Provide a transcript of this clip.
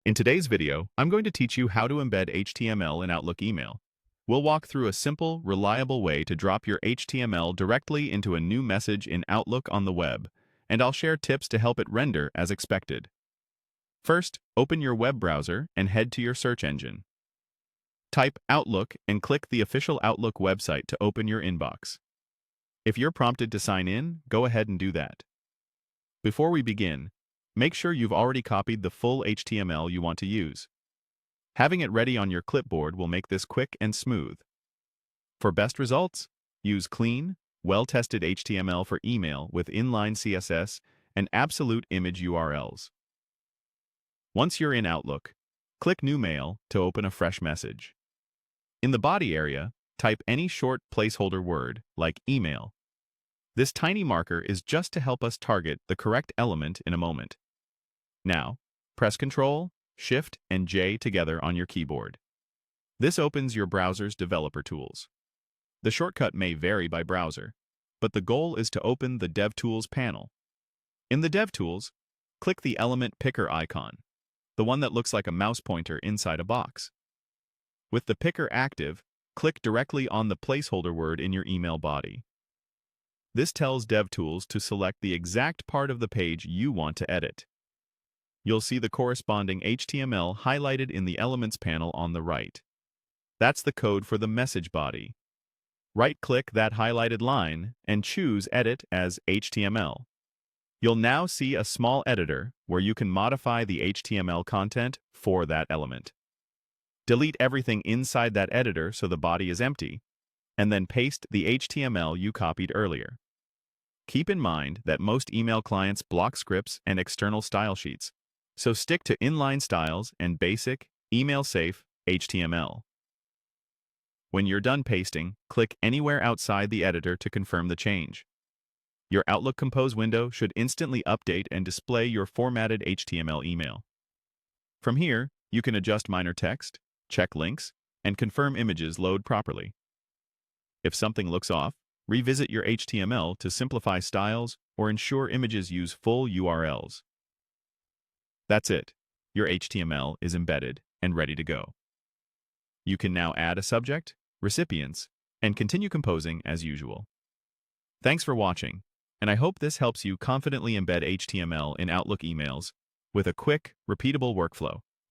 In today's video, I'm going to teach you how to embed HTML in Outlook email. We'll walk through a simple, reliable way to drop your HTML directly into a new message in Outlook on the web, and I'll share tips to help it render as expected. First, open your web browser and head to your search engine. Type Outlook and click the official Outlook website to open your inbox. If you're prompted to sign in, go ahead and do that. Before we begin, make sure you've already copied the full HTML you want to use. Having it ready on your clipboard will make this quick and smooth. For best results, use clean, well-tested HTML for email with inline CSS and absolute image URLs. Once you're in Outlook, click New Mail to open a fresh message. In the body area, type any short placeholder word, like email. This tiny marker is just to help us target the correct element in a moment. Now, press Ctrl, Shift, and J together on your keyboard. This opens your browser's developer tools. The shortcut may vary by browser, but the goal is to open the DevTools panel. In the DevTools, click the element picker icon, the one that looks like a mouse pointer inside a box. With the picker active, click directly on the placeholder word in your email body. This tells DevTools to select the exact part of the page you want to edit. You'll see the corresponding HTML highlighted in the Elements panel on the right. That's the code for the message body. Right-click that highlighted line and choose Edit as HTML. You'll now see a small editor where you can modify the HTML content for that element. Delete everything inside that editor so the body is empty, and then paste the HTML you copied earlier. Keep in mind that most email clients block scripts and external style sheets, so stick to inline styles and basic, email-safe HTML. When you're done pasting, click anywhere outside the editor to confirm the change. Your Outlook Compose window should instantly update and display your formatted HTML email. From here, you can adjust minor text, check links, and confirm images load properly. If something looks off, revisit your HTML to simplify styles or ensure images use full URLs. That's it. Your HTML is embedded and ready to go. You can now add a subject, recipients, and continue composing as usual. Thanks for watching, and I hope this helps you confidently embed HTML in Outlook emails with a quick, repeatable workflow.